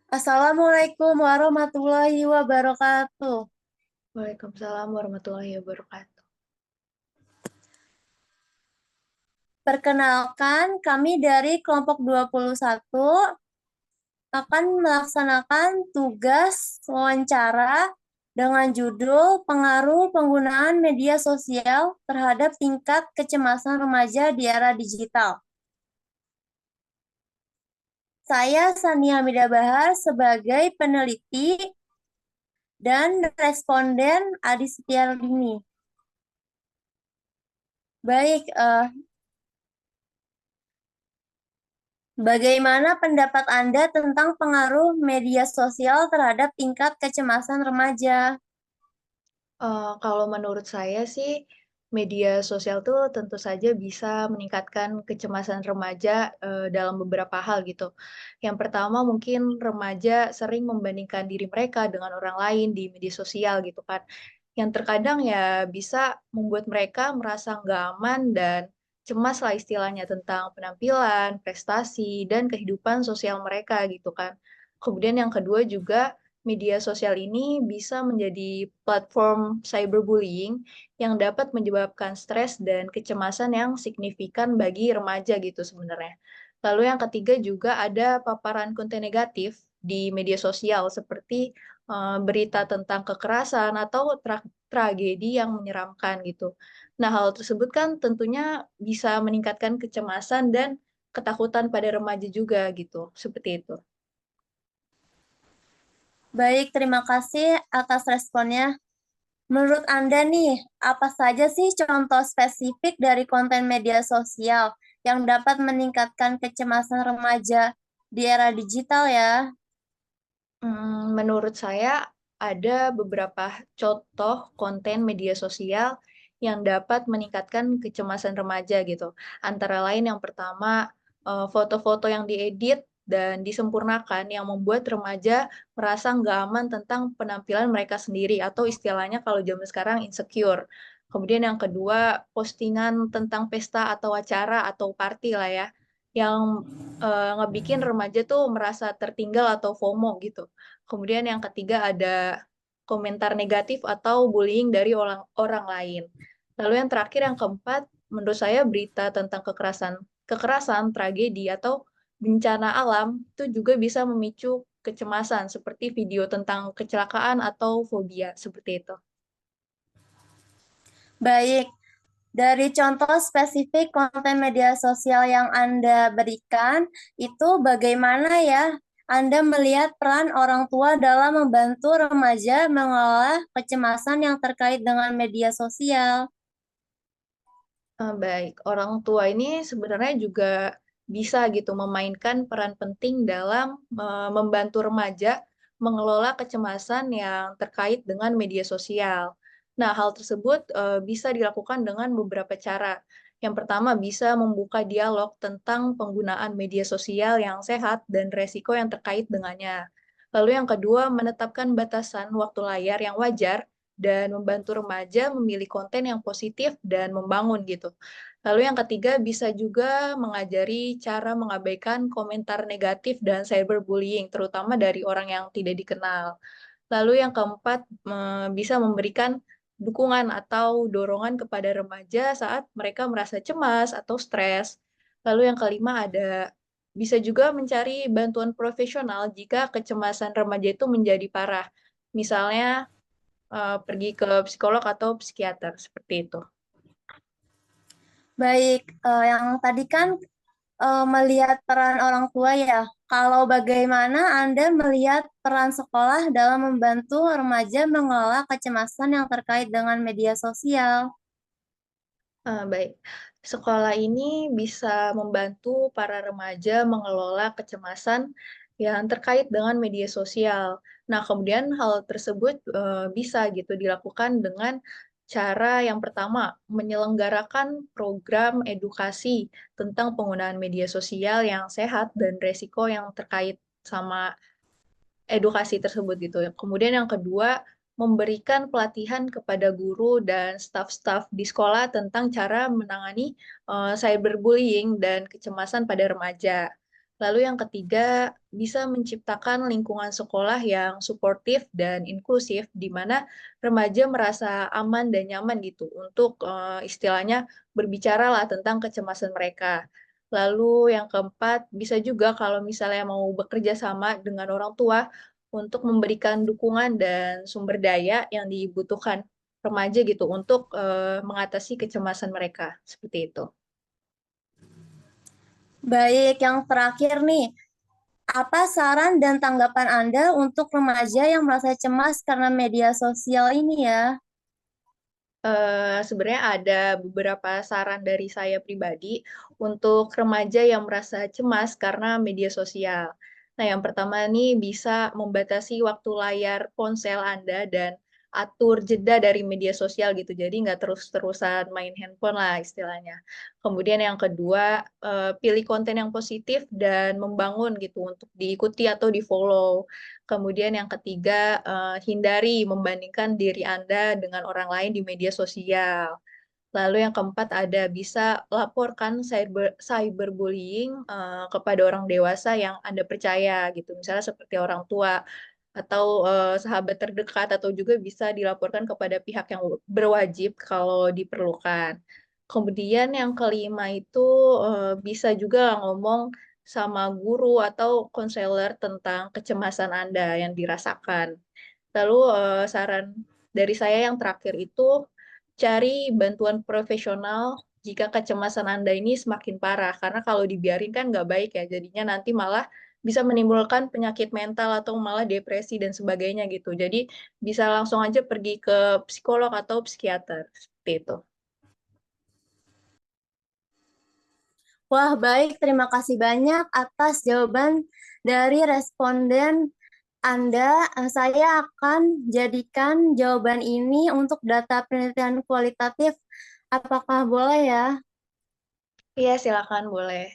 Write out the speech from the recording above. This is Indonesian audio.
Assalamualaikum warahmatullahi wabarakatuh. Waalaikumsalam warahmatullahi wabarakatuh. Perkenalkan, kami dari kelompok 21 akan melaksanakan tugas wawancara dengan judul Pengaruh Penggunaan Media Sosial terhadap Tingkat Kecemasan Remaja di Era Digital. Saya Sania Hamidah Bahar sebagai peneliti dan responden Adi Setiardini. Baik, bagaimana pendapat Anda tentang pengaruh media sosial terhadap tingkat kecemasan remaja? Kalau menurut saya sih, media sosial tuh tentu saja bisa meningkatkan kecemasan remaja dalam beberapa hal gitu. Yang pertama mungkin remaja sering membandingkan diri mereka dengan orang lain di media sosial gitu kan. Yang terkadang ya bisa membuat mereka merasa nggak aman dan cemas lah istilahnya tentang penampilan, prestasi, dan kehidupan sosial mereka gitu kan. Kemudian yang kedua juga media sosial ini bisa menjadi platform cyberbullying yang dapat menyebabkan stres dan kecemasan yang signifikan bagi remaja gitu sebenarnya. Lalu yang ketiga juga ada paparan konten negatif di media sosial seperti berita tentang kekerasan atau tragedi yang menyeramkan gitu. Nah, hal tersebut kan tentunya bisa meningkatkan kecemasan dan ketakutan pada remaja juga gitu, seperti itu. Baik, terima kasih atas responnya. Menurut Anda nih, apa saja sih contoh spesifik dari konten media sosial yang dapat meningkatkan kecemasan remaja di era digital ya? Menurut saya ada beberapa contoh konten media sosial yang dapat meningkatkan kecemasan remaja gitu. Antara lain yang pertama, foto-foto yang diedit dan disempurnakan yang membuat remaja merasa nggak aman tentang penampilan mereka sendiri atau istilahnya kalau zaman sekarang insecure. Kemudian yang kedua, postingan tentang pesta atau acara atau party lah ya, yang ngebikin remaja tuh merasa tertinggal atau FOMO gitu. Kemudian yang ketiga ada komentar negatif atau bullying dari orang orang lain. Lalu yang terakhir yang keempat, menurut saya berita tentang kekerasan, tragedi atau bencana alam itu juga bisa memicu kecemasan seperti video tentang kecelakaan atau fobia seperti itu. Baik, dari contoh spesifik konten media sosial yang Anda berikan, itu bagaimana ya Anda melihat peran orang tua dalam membantu remaja mengelola kecemasan yang terkait dengan media sosial? Baik, orang tua ini sebenarnya juga bisa gitu memainkan peran penting dalam membantu remaja mengelola kecemasan yang terkait dengan media sosial. Nah, hal tersebut bisa dilakukan dengan beberapa cara. Yang pertama, bisa membuka dialog tentang penggunaan media sosial yang sehat dan resiko yang terkait dengannya. Lalu yang kedua, menetapkan batasan waktu layar yang wajar dan membantu remaja memilih konten yang positif dan membangun gitu. Lalu yang ketiga bisa juga mengajari cara mengabaikan komentar negatif dan cyberbullying, terutama dari orang yang tidak dikenal. Lalu yang keempat bisa memberikan dukungan atau dorongan kepada remaja saat mereka merasa cemas atau stres. Lalu yang kelima ada bisa juga mencari bantuan profesional jika kecemasan remaja itu menjadi parah. Misalnya pergi ke psikolog atau psikiater, seperti itu. Baik, yang tadi kan melihat peran orang tua ya. Kalau bagaimana Anda melihat peran sekolah dalam membantu remaja mengelola kecemasan yang terkait dengan media sosial? Baik, sekolah ini bisa membantu para remaja mengelola kecemasan yang terkait dengan media sosial. Nah, kemudian hal tersebut bisa gitu dilakukan dengan cara yang pertama, menyelenggarakan program edukasi tentang penggunaan media sosial yang sehat dan resiko yang terkait sama edukasi tersebut gitu. Kemudian yang kedua, memberikan pelatihan kepada guru dan staf-staf di sekolah tentang cara menangani cyberbullying dan kecemasan pada remaja. Lalu yang ketiga, bisa menciptakan lingkungan sekolah yang suportif dan inklusif, di mana remaja merasa aman dan nyaman gitu untuk istilahnya berbicara lah tentang kecemasan mereka. Lalu yang keempat, bisa juga kalau misalnya mau bekerja sama dengan orang tua untuk memberikan dukungan dan sumber daya yang dibutuhkan remaja gitu untuk mengatasi kecemasan mereka. Seperti itu. Baik, yang terakhir nih, apa saran dan tanggapan Anda untuk remaja yang merasa cemas karena media sosial ini ya? Sebenarnya ada beberapa saran dari saya pribadi untuk remaja yang merasa cemas karena media sosial. Nah, yang pertama nih bisa membatasi waktu layar ponsel Anda dan atur jeda dari media sosial gitu. Jadi nggak terus-terusan main handphone lah istilahnya. Kemudian yang kedua, pilih konten yang positif dan membangun gitu untuk diikuti atau di-follow. Kemudian yang ketiga, hindari membandingkan diri Anda dengan orang lain di media sosial. Lalu yang keempat ada bisa laporkan cyberbullying kepada orang dewasa yang Anda percaya gitu, misalnya seperti orang tua atau sahabat terdekat atau juga bisa dilaporkan kepada pihak yang berwajib kalau diperlukan. Kemudian yang kelima itu bisa juga ngomong sama guru atau konselor tentang kecemasan Anda yang dirasakan. Lalu saran dari saya yang terakhir itu cari bantuan profesional jika kecemasan Anda ini semakin parah, karena kalau dibiarin kan nggak baik ya, jadinya nanti malah bisa menimbulkan penyakit mental atau malah depresi dan sebagainya gitu. Jadi bisa langsung aja pergi ke psikolog atau psikiater, seperti itu. Wah, baik. Terima kasih banyak atas jawaban dari responden Anda. Saya akan jadikan jawaban ini untuk data penelitian kualitatif. Apakah boleh ya? Iya, silakan boleh.